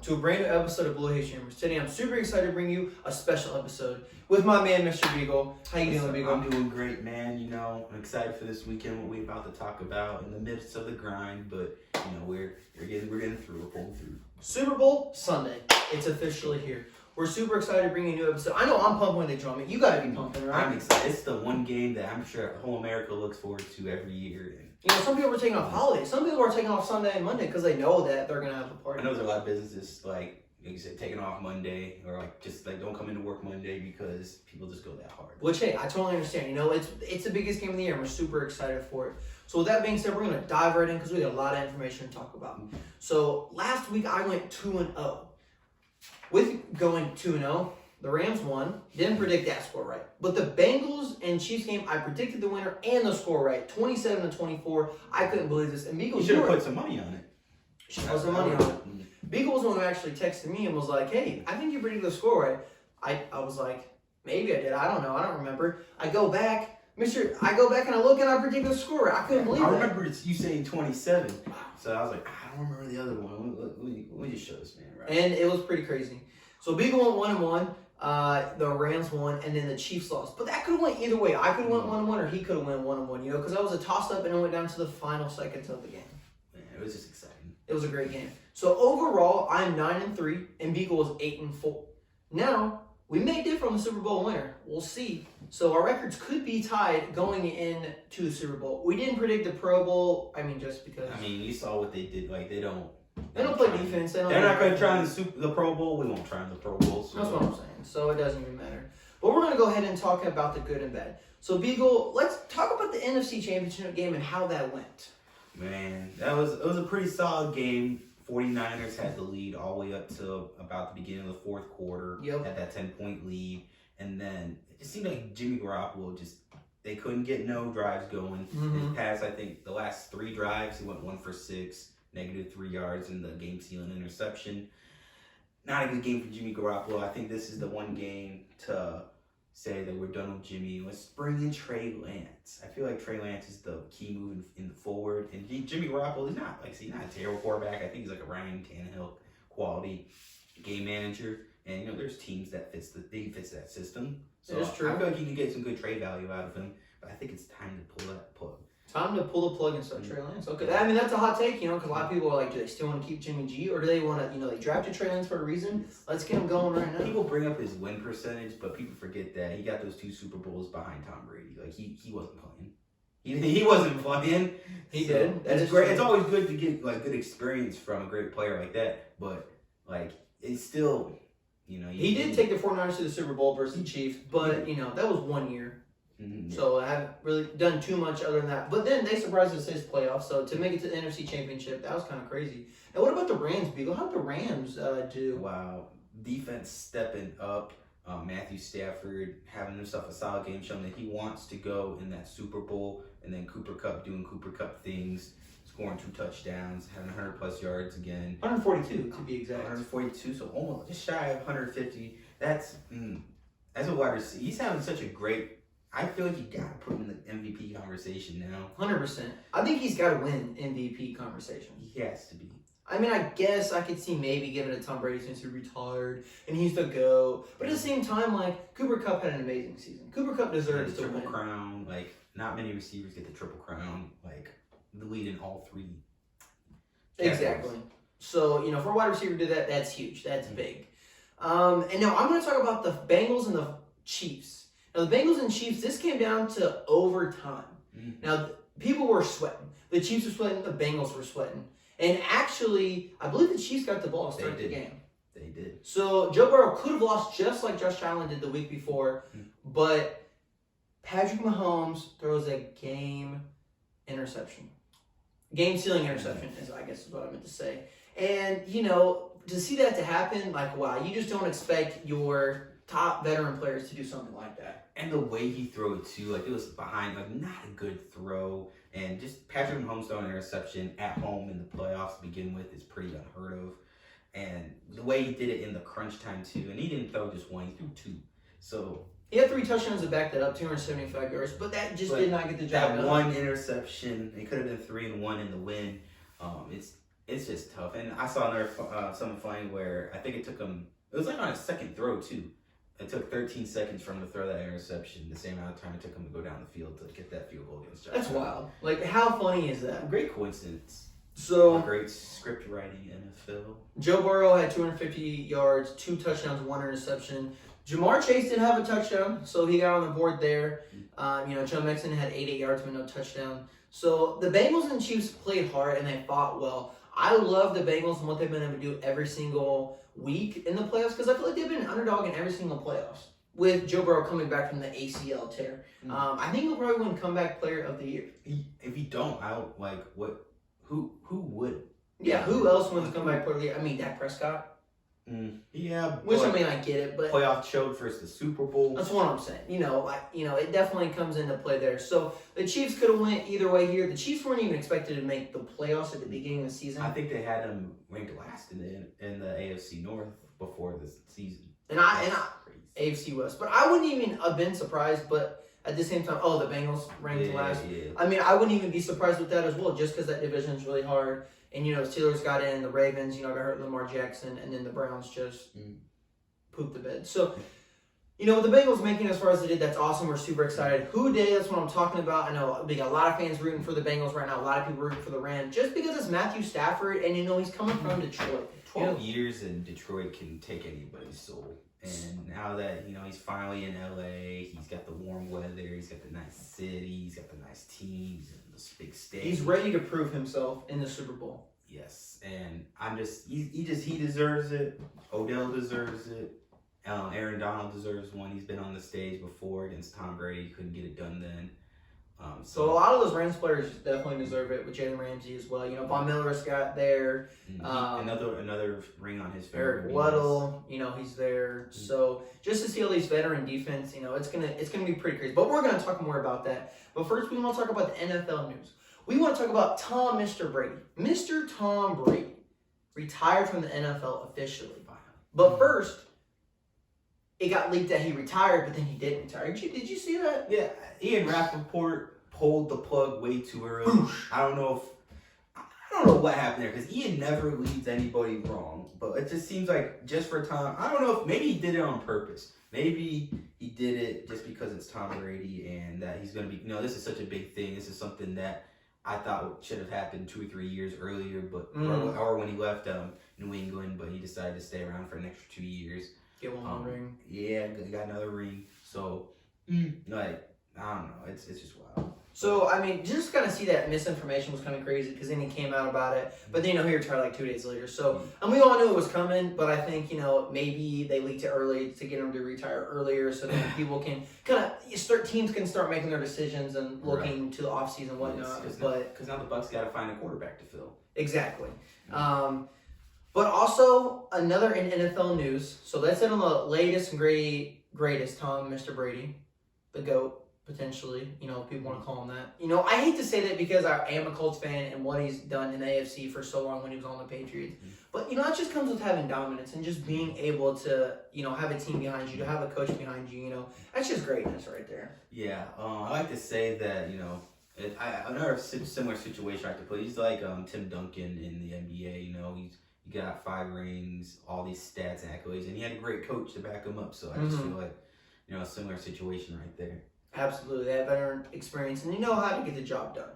to a brand new episode of Blue Haze Streamers. Today I'm super excited to bring you a special episode with my man, Mr. Biegel. How you doing, Biegel? I'm doing great, man. You know, I'm excited for this weekend, what we're about to talk about in the midst of the grind, but you know, we're getting through, we're pulling through. Super Bowl Sunday. It's officially here. We're super excited to bring you a new episode. I know I'm pumped when they drum it. You gotta be pumping, right? I'm excited. It's the one game that I'm sure whole America looks forward to every year. And you know, some people are taking off holidays. Some people are taking off Sunday and Monday because they know that they're gonna have a party. I know there's a lot of businesses like you said, taking off Monday or like just like don't come into work Monday because people just go that hard. Which, hey, I totally understand. You know, it's the biggest game of the year and we're super excited for it. So with that being said, we're going to dive right in because we got a lot of information to talk about. So last week I went 2-0. With going 2-0, the Rams won. Didn't predict that score right. But the Bengals and Chiefs game, I predicted the winner and the score right. 27-24. I couldn't believe this. And Beagle, you should have put some money on it. Should have put some money on it. Beagle was the one who actually texted me and was like, hey, I think you predicted the score right. I was like, maybe I did. I don't know. I don't remember. I go back and I look and I predict the score. I couldn't believe it. I remember you saying 27. So I was like, I don't remember the other one. Let me just show this man, right? And it was pretty crazy. So Beagle went 1-1. The Rams won, and then the Chiefs lost. But that could have went either way. I could have went 1-1, or he could have went 1-1. You know, because that was a toss-up, and it went down to the final seconds of the game. Man, it was just exciting. It was a great game. So overall, I'm 9-3, and Beagle was 8-4. Now, we may differ on the Super Bowl winner. We'll see. So our records could be tied going into the Super Bowl. We didn't predict the Pro Bowl. I mean, just because. I mean, you saw what they did. Like They don't play defense. They're not going to try in the Pro Bowl. We won't try in the Pro Bowl. So. That's what I'm saying. So it doesn't even matter. But we're going to go ahead and talk about the good and bad. So Beagle, let's talk about the NFC Championship game and how that went. Man, it was a pretty solid game. 49ers had the lead all the way up to about the beginning of the fourth quarter. Yep. Had that 10-point lead. And then it just seemed like Jimmy Garoppolo they couldn't get no drives going. Mm-hmm. He passed, I think, the last 3 drives. He went 1 for 6, -3 yards in the game-sealing interception. Not a good game for Jimmy Garoppolo. I think this is the one game to say that we're done with Jimmy. Let's bring in Trey Lance. I feel like Trey Lance is the key move in the forward. And Jimmy Garoppolo is not a terrible quarterback. I think he's like a Ryan Tannehill quality game manager. And you know, there's teams that fits that system. So it's true. I feel like you can get some good trade value out of him. But I think it's time to pull that plug. Time to pull the plug and start Trey Lance. Okay, I mean that's a hot take, you know, because a lot of people are like, do they still want to keep Jimmy G, or do they want to, you know, they drafted Trey Lance for a reason? Let's get him going right now. People bring up his win percentage, but people forget that he got those 2 Super Bowls behind Tom Brady. Like he wasn't playing. He wasn't playing. He did. That's great. It's always good to get like good experience from a great player like that, but like it's still, you know. He did take the 49ers to the Super Bowl versus the Chiefs, but you know that was 1 year. Mm-hmm, yeah. So I haven't really done too much other than that. But then they surprised us this playoff. So to make it to the NFC Championship, that was kind of crazy. And what about the Rams, Beagle? How'd the Rams do? Wow. Defense stepping up. Matthew Stafford having himself a solid game, showing that he wants to go in that Super Bowl. And then Cooper Kupp doing Cooper Kupp things, scoring 2 touchdowns, having 100+ yards again. 142 to be exact. 142, so almost just shy of 150. That's as a wide receiver, he's having such a great. I feel like you gotta put him in the MVP conversation now. 100%. I think he's got to win MVP conversation. He has to be. I mean, I guess I could see maybe giving it to Tom Brady since he retired and he's the GOAT. But at the same time, like, Cooper Kupp had an amazing season. Cooper Kupp deserves the to win. triple crown. Like, not many receivers get the triple crown. Like, the lead in all 3. Exactly. So, you know, for a wide receiver to do that, that's huge. That's big. And now I'm going to talk about the Bengals and the Chiefs. Now, the Bengals and Chiefs, this came down to overtime. Mm-hmm. Now, people were sweating. The Chiefs were sweating. The Bengals were sweating. And actually, I believe the Chiefs got the ball to start the game. They did. So, Joe Burrow could have lost just like Josh Allen did the week before. But Patrick Mahomes throws a game interception. Game-sealing interception, I guess is what I meant to say. And, you know, to see that to happen, like, wow, you just don't expect your top veteran players to do something like that. And the way he threw it too, like it was behind, like not a good throw. And just Patrick Mahomes throwing an interception at home in the playoffs to begin with is pretty unheard of. And the way he did it in the crunch time too, and he didn't throw just one, he threw 2. So he had 3 touchdowns to back that up, 275 yards, but that just did not get the job done. That one interception, it could have been 3-1 in the win. It's it's just tough. And I saw another something funny where I think it took him. It was like on his second throw too. It took 13 seconds for him to throw that interception. The same amount of time it took him to go down the field to get that field goal against Josh. That's wild. Like, how funny is that? Great coincidence. So Great script writing NFL. Joe Burrow had 250 yards, 2 touchdowns, 1 interception. Jamar Chase did have a touchdown, so he got on the board there. Joe Mixon had 88 yards but no touchdown. So the Bengals and Chiefs played hard and they fought well. I love the Bengals and what they've been able to do every single week in the playoffs because I feel like they've been an underdog in every single playoffs with Joe Burrow coming back from the ACL tear. I think he'll probably win comeback player of the year. If he don't, I don't like what. Who would? Yeah, who else wins comeback player of the year? I mean, Dak Prescott. Yeah, Which I mean, I get it, but playoff chode versus the Super Bowl. That's what I'm saying. It definitely comes into play there. So the Chiefs could have went either way here. The Chiefs weren't even expected to make the playoffs at the beginning of the season. I think they had them ranked last in the AFC North before this season. And AFC West, but I wouldn't even have been surprised. But at the same time, the Bengals ranked last. Yeah. I mean, I wouldn't even be surprised with that as well, just because that division is really hard. And, the Steelers got in, the Ravens, got hurt Lamar Jackson, and then the Browns just pooped the bed. So, with the Bengals making as far as they did, that's awesome. We're super excited. Who Day, that's what I'm talking about. I know we got a lot of fans rooting for the Bengals right now. A lot of people rooting for the Rams just because it's Matthew Stafford, and, he's coming from Detroit. 12 years in Detroit can take anybody's soul. And now that, he's finally in LA, he's got the warm weather, he's got the nice city, he's got the nice teams and this big stage. He's ready to prove himself in the Super Bowl. Yes, and he deserves it. Odell deserves it. Aaron Donald deserves one. He's been on the stage before against Tom Brady. Couldn't get it done then. So a lot of those Rams players definitely deserve it, with Jalen Ramsey as well. Von Miller's got there. Another ring on his finger. Eric Weddle, he's there. So just to see all these veteran defense, it's gonna be pretty crazy. But we're gonna talk more about that. But first, we want to talk about the NFL news. We want to talk about Mr. Brady. Mr. Tom Brady retired from the NFL officially. But first, it got leaked that he retired, but then he didn't retire. Did you see that? Yeah, Ian Rappaport pulled the plug way too early. Boosh. I don't know what happened there because Ian never leads anybody wrong. But it just seems like just for Tom, I don't know if maybe he did it on purpose. Maybe he did it just because it's Tom Brady and that he's going to be, this is such a big thing. This is something that I thought should have happened 2 or 3 years earlier, but or when he left New England, but he decided to stay around for an extra 2 years. Get one more ring. Yeah, got another ring. So, I don't know. It's just wild. So, I mean, just kind of see that misinformation was coming crazy because then he came out about it. But then, he retired like 2 days later. So, and we all knew it was coming, but I think, maybe they leaked it early to get him to retire earlier so that people can teams can start making their decisions and looking to the offseason and whatnot. Because now the Bucs got to find a quarterback to fill. Exactly. But also, another in NFL news. So, that's it on the latest and greatest Mr. Brady, the GOAT. Potentially, people want to call him that. I hate to say that because I am a Colts fan and what he's done in the AFC for so long when he was on the Patriots. But, that just comes with having dominance and just being able to, have a team behind you, to have a coach behind you, That's just greatness right there. Yeah, I like to say that, another similar situation I like to put. He's like Tim Duncan in the NBA, he got 5 rings, all these stats and accolades, and he had a great coach to back him up. So I just feel like, a similar situation right there. Absolutely. They have veteran experience and how to get the job done.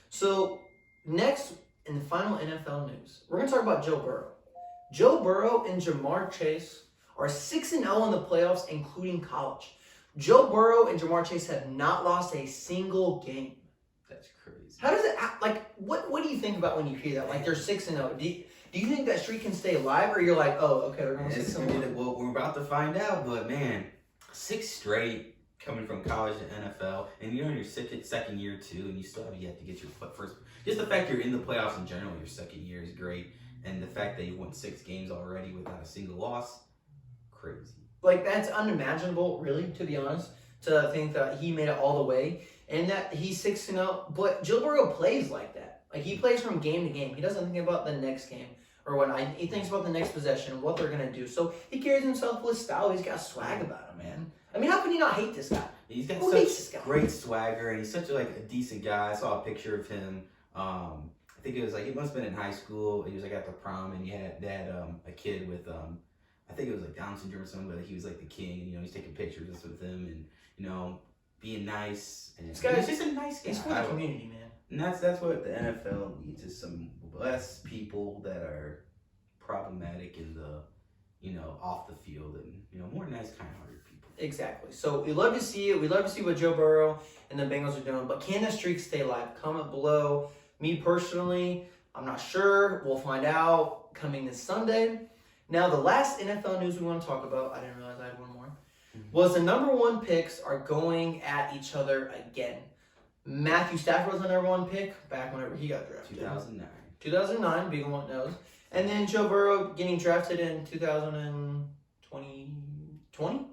So, next, in the final NFL news, we're going to talk about Joe Burrow. Joe Burrow and Jamar Chase are 6-0 in the playoffs, including college. Joe Burrow and Jamar Chase have not lost a single game. That's crazy. How does it, what do you think about when you hear that? Like, they're 6-0. Do you think that streak can stay alive, or you're like, oh, okay, they're going to 6-0? Well, we're about to find out, but man, 6 straight. Coming from college to NFL, and you're in your second year too, and you still have yet to get your first. Just the fact you're in the playoffs in general, your second year is great, and the fact that you won 6 games already without a single loss, crazy. Like, that's unimaginable, really, to be honest, to think that he made it all the way, and that he's 6-0. But Joe Burrow plays like that. Like, he plays from game to game. He doesn't think about the next game or whatnot. He thinks about the next possession, what they're gonna do. So he carries himself with style. He's got swag about him, man. I mean, how can you not hate this guy? He's got Who hates this guy? great swagger, and he's such a decent guy. I saw a picture of him. I think it was like, it must have been in high school. He was like at the prom, and he had a kid with I think it was like Down syndrome or something, but he was like the king, and he's taking pictures with him, and being nice, and This guy's just a nice guy. He's for the community, man. And that's what the NFL needs, is some less people that are problematic in the off the field, and more nice, kind-hearted people. Exactly. So we love to see it. We love to see what Joe Burrow and the Bengals are doing. But can the streak stay alive? Comment below. Me personally, I'm not sure. We'll find out coming this Sunday. Now, the last NFL news we want to talk about, I didn't realize I had one more, was the number one picks are going at each other again. Matthew Stafford was the number one pick back whenever he got drafted. 2009. 2009, Biegel and I knows. And then Joe Burrow getting drafted in 2020.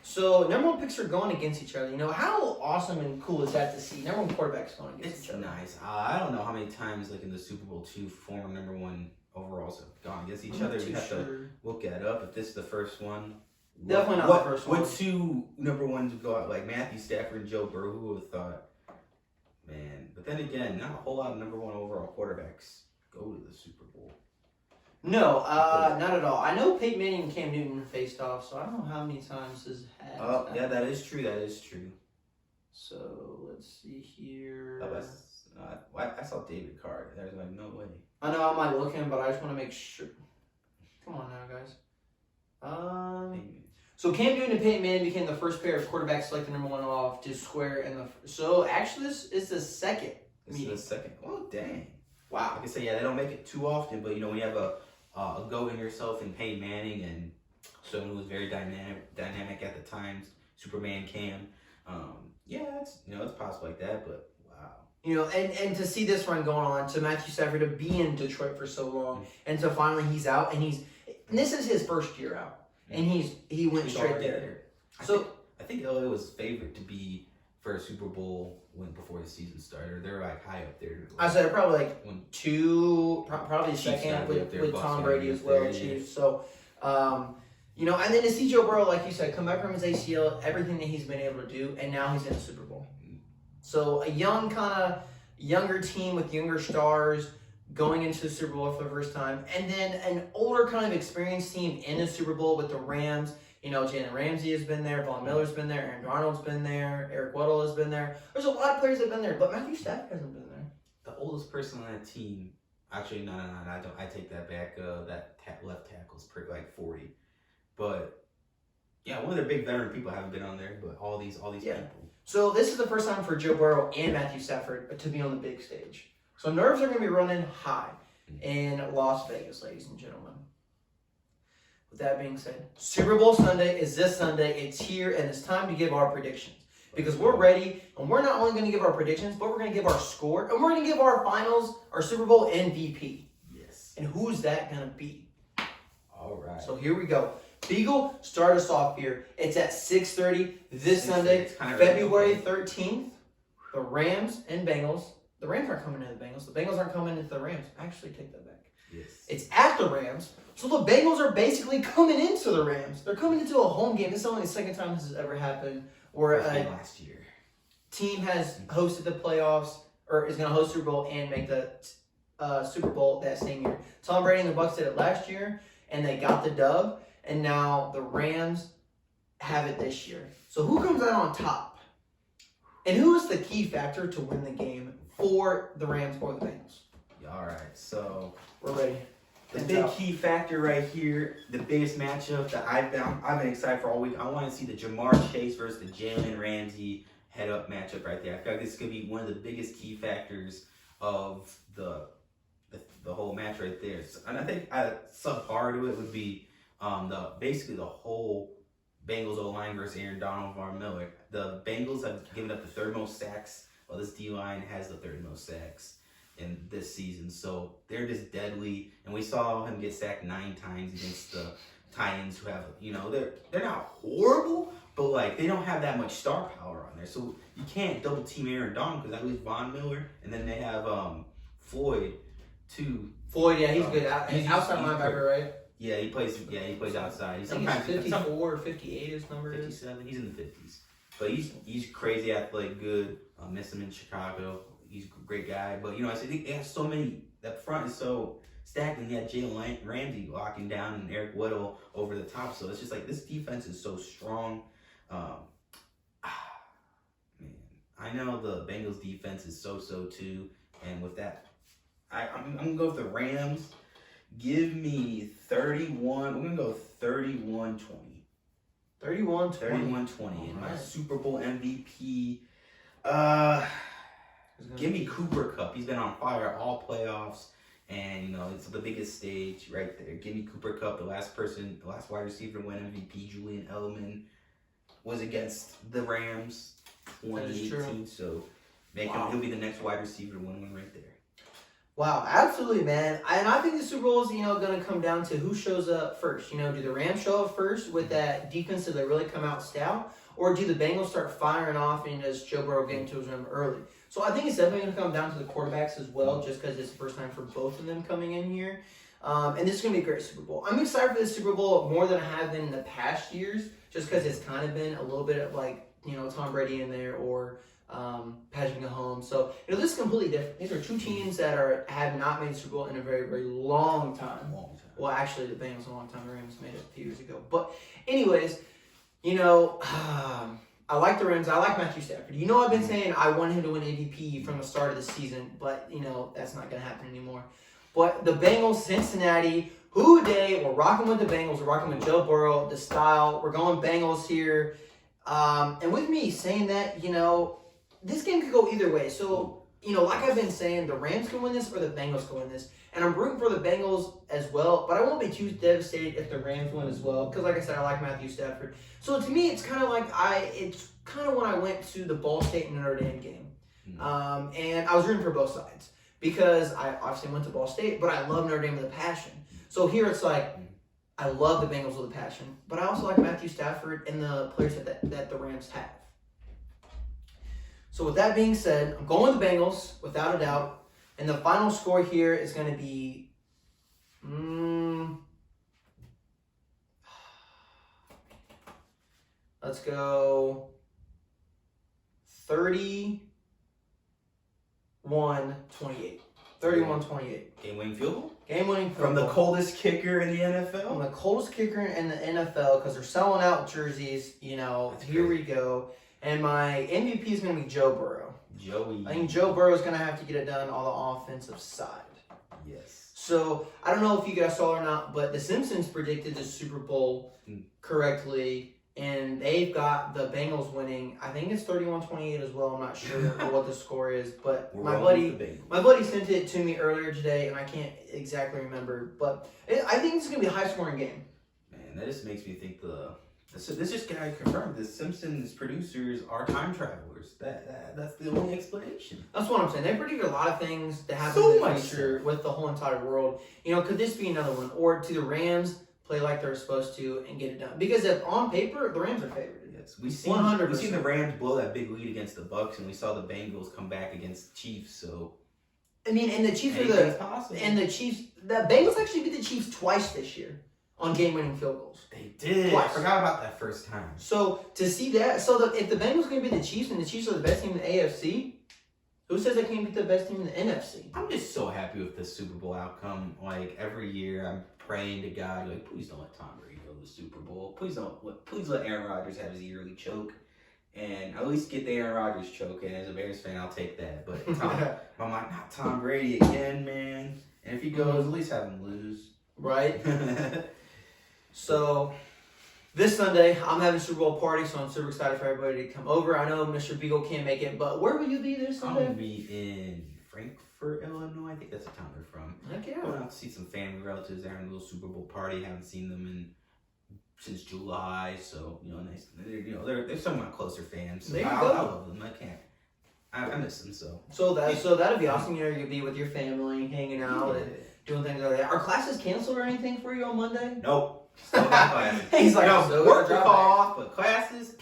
So number one picks are going against each other. How awesome and cool is that to see number one quarterbacks going against each other? It's nice. I don't know how many times, like in the Super Bowl, 2 former number one overalls have gone against each other. We have to look that up. If this is the first one, definitely not the first one. What 2 number ones would go out, like Matthew Stafford and Joe Burrow? Who would have thought? Man, but then again, not a whole lot of number one overall quarterbacks go to the Super Bowl. No, not at all. I know Peyton Manning and Cam Newton faced off, so I don't know how many times this has. Oh, yeah, that is true. That is true. So let's see here. I saw David Carr. There's like no way. I know I'm like looking, but I just want to make sure. Come on now, guys. So Cam Newton and Peyton Manning became the first pair of quarterbacks selected number one off to square in the. So actually, this is the second meeting. This is the second. Oh dang! Wow. Like I say, yeah, they don't make it too often, but when you have a go in yourself in Peyton Manning and someone who was very dynamic at the times, Superman Cam. It's possible like that, but wow. And to see this run going on, to Matthew Stafford to be in Detroit for so long, and to finally he's out, and this is his first year out. And he went straight there. I think LA was favored to be for a Super Bowl before the season started. They're like high up there. I said probably like probably second with Tom Brady as well. Chiefs. So, and then to see Joe Burrow, like you said, come back from his ACL, everything that he's been able to do, and now he's in the Super Bowl. So a younger team with younger stars going into the Super Bowl for the first time, and then an older kind of experienced team in the Super Bowl with the Rams. Jalen Ramsey has been there, Von Miller's been there, Aaron Donald's been there, Eric Weddle has been there. There's a lot of players that have been there, but Matthew Stafford hasn't been there. The oldest person on that team, actually, no, I take that back. That left tackle's like 40, but yeah, one of their big veteran people haven't been on there, but all these people. So this is the first time for Joe Burrow and Matthew Stafford to be on the big stage. So nerves are going to be running high in Las Vegas, ladies and gentlemen. With that being said, Super Bowl Sunday is this Sunday. It's here, and it's time to give our predictions. Because we're ready, and we're not only going to give our predictions, but we're going to give our score, and we're going to give our finals, our Super Bowl MVP. Yes. And who's that going to be? All right. So here we go. Beagle, start us off here. It's at 6:30 this Sunday, February 13th. The Rams and Bengals. The Rams aren't coming into the Bengals. The Bengals aren't coming into the Rams. Actually, take that back. Yes. It's at the Rams. So the Bengals are basically coming into the Rams. They're coming into a home game. This is only the second time this has ever happened where last year team has hosted the playoffs or is going to host Super Bowl and make the Super Bowl that same year. Tom Brady and the Bucs did it last year, and they got the dub. And now the Rams have it this year. So who comes out on top? And who is the key factor to win the game for the Rams or the Bengals? All right, so we're ready. The big key factor right here, the biggest matchup that I've been excited for all week. I want to see the Jamar Chase versus the Jalen Ramsey head-up matchup right there. I feel like this is going to be one of the biggest key factors of the whole match right there. And I think a subpart to it would be basically the whole Bengals O-line versus Aaron Donald and Von Miller. The Bengals have given up the third most sacks, while this D-line has the third most sacks in this season. So they're just deadly. And we saw him get sacked 9 times against the Titans, who have, they're not horrible, but like they don't have that much star power on there. So you can't double team Aaron Donald because I lose Von Miller, and then they have Floyd too. Floyd, yeah, he's good. He's outside linebacker, right? Yeah, he plays outside. He's sometimes 54 or 58 his number 57. He's in the 50s. But he's crazy athletic, good. Miss him in Chicago. he's a great guy. But I said he has so many. That front is so stacked, and he had Jalen Ramsey locking down and Eric Weddle over the top. So it's just like this defense is so strong. Man, I know the Bengals defense is so too, and with that, I'm gonna go with the Rams. Give me 31. We're gonna go 31-20. 31-20. 31-20. And my Super Bowl MVP. Give me Cooper Kupp. He's been on fire all playoffs, and it's the biggest stage right there. Give me Cooper Kupp. The last wide receiver to win MVP, Julian Edelman, was against the Rams 2018. So he'll be the next wide receiver to win one right there. Wow, absolutely, man. And I think the Super Bowl is, going to come down to who shows up first. Do the Rams show up first with that defense that they really come out stout? Or do the Bengals start firing off and does Joe Burrow get into his rhythm early? So I think it's definitely going to come down to the quarterbacks as well, just because it's the first time for both of them coming in here. And this is going to be a great Super Bowl. I'm excited for this Super Bowl more than I have been in the past years, just because it's kind of been a little bit of Tom Brady in there or Patrick Mahomes. So this is completely different. These are two teams that have not made the Super Bowl in a very, very long time. Well, actually, the Bengals a long time. The Rams made it a few years ago. But anyways, I like the Rams. I like Matthew Stafford. I've been saying I want him to win MVP from the start of the season, but that's not going to happen anymore. But the Bengals, Cincinnati, who day? We're rocking with the Bengals. We're rocking with Joe Burrow, the style. We're going Bengals here. And with me saying that, this game could go either way. So, like I've been saying, the Rams can win this or the Bengals can win this. And I'm rooting for the Bengals as well, but I won't be too devastated if the Rams win as well. Because like I said, I like Matthew Stafford. So to me, it's kind of like when I went to the Ball State and Notre Dame game. And I was rooting for both sides. Because I obviously went to Ball State, but I love Notre Dame with a passion. So here it's like, I love the Bengals with a passion, but I also like Matthew Stafford and the players that the Rams have. So with that being said, I'm going with the Bengals, without a doubt. And the final score here is going to be... let's go 31-28. 31-28. Game-winning field goal? Game-winning field goal. From the coldest kicker in the NFL? From the coldest kicker in the NFL, because they're selling out jerseys. That's here great. we go. And my MVP is going to be Joe Burrow. Joey. I think Joe Burrow is going to have to get it done on the offensive side. Yes. So, I don't know if you guys saw or not, but the Simpsons predicted the Super Bowl correctly, and they've got the Bengals winning. I think it's 31-28 as well. I'm not sure what the score is, but my buddy sent it to me earlier today, and I can't exactly remember. But I think it's going to be a high-scoring game. Man, that just makes me think this just got confirmed. The Simpsons producers are time travelers. That's the only explanation. That's what I'm saying. They predicted a lot of things to happen in the future with the whole entire world. Could this be another one? Or do the Rams play like they're supposed to and get it done? Because if on paper, the Rams are favored. Yes, we've seen 100%. the Rams blow that big lead against the Bucks, and we saw the Bengals come back against the Chiefs. So, and the Chiefs the Bengals actually beat the Chiefs twice this year on game-winning field goals. They did. Twice. I forgot about that first time. So to see that, if the Bengals are going to beat the Chiefs and the Chiefs are the best team in the AFC, who says they can't beat the best team in the NFC? I'm just so happy with the Super Bowl outcome. Like every year, I'm praying to God, like, please don't let Tom Brady go to the Super Bowl. Please let Aaron Rodgers have his yearly choke, and at least get the Aaron Rodgers choke. And as a Bears fan, I'll take that. But I'm like, not Tom Brady again, man. And if he goes, at least have him lose. Right. So, this Sunday, I'm having a Super Bowl party, so I'm super excited for everybody to come over. I know Mr. Biegel can't make it, but where will you be this Sunday? I'm going to be in Frankfort, Illinois. I think that's the town they're from. Heck yeah. Going out to see some family relatives. They're having a little Super Bowl party. Haven't seen them since July, so, nice. They're some of my closer fans. So there you I go. love them. I miss them, so. So that'll be awesome. You'll be with your family, hanging out, and doing things like that. Are classes canceled or anything for you on Monday? Nope. Still got classes. He's like, work will fall off, but classes.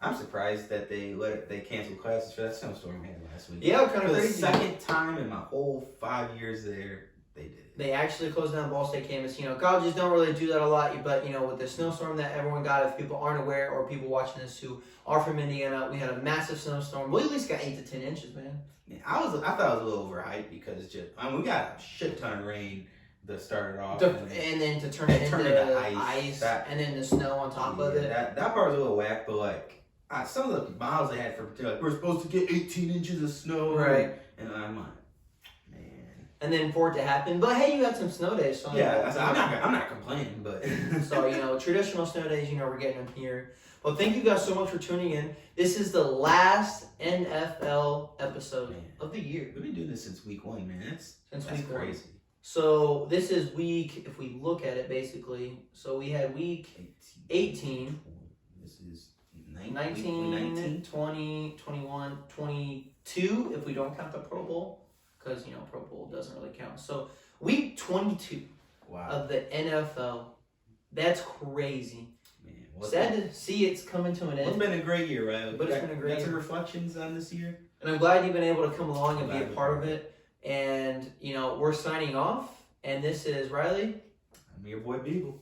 I'm surprised that they canceled classes for that snowstorm we had last week. Yeah, kind of for crazy. the second time in my whole 5 years there, They did it. They actually closed down Ball State campus. Colleges don't really do that a lot, but with the snowstorm that everyone got, if people aren't aware or people watching this who are from Indiana, we had a massive snowstorm. We at least got 8 to 10 inches, man. Yeah, I thought it was a little overhyped because we got a shit ton of rain that started off, And then to turn it into ice and then the snow on top of it. That part was a little whack, but like some of the miles they had for we're supposed to get 18 inches of snow, right? And I'm like, man. And then for it to happen, but hey, you had some snow days, so yeah, I'm not complaining, but so traditional snow days, we're getting them here. Well, thank you guys so much for tuning in. This is the last NFL episode of the year. We've been doing this since week 1, man. That's week crazy. 1. So this is week, if we look at it basically, so we had week 18. This is 19, 20, 21, 22, if we don't count the Pro Bowl, because, Pro Bowl doesn't really count. So week 22 of the NFL, that's crazy. Sad to see it's coming to an end. It's been a great year, right? But it's been a great year. Some reflections on this year. And I'm glad you've been able to come along and be a part of it. And, we're signing off. And this is Riley. I'm your boy Biegel.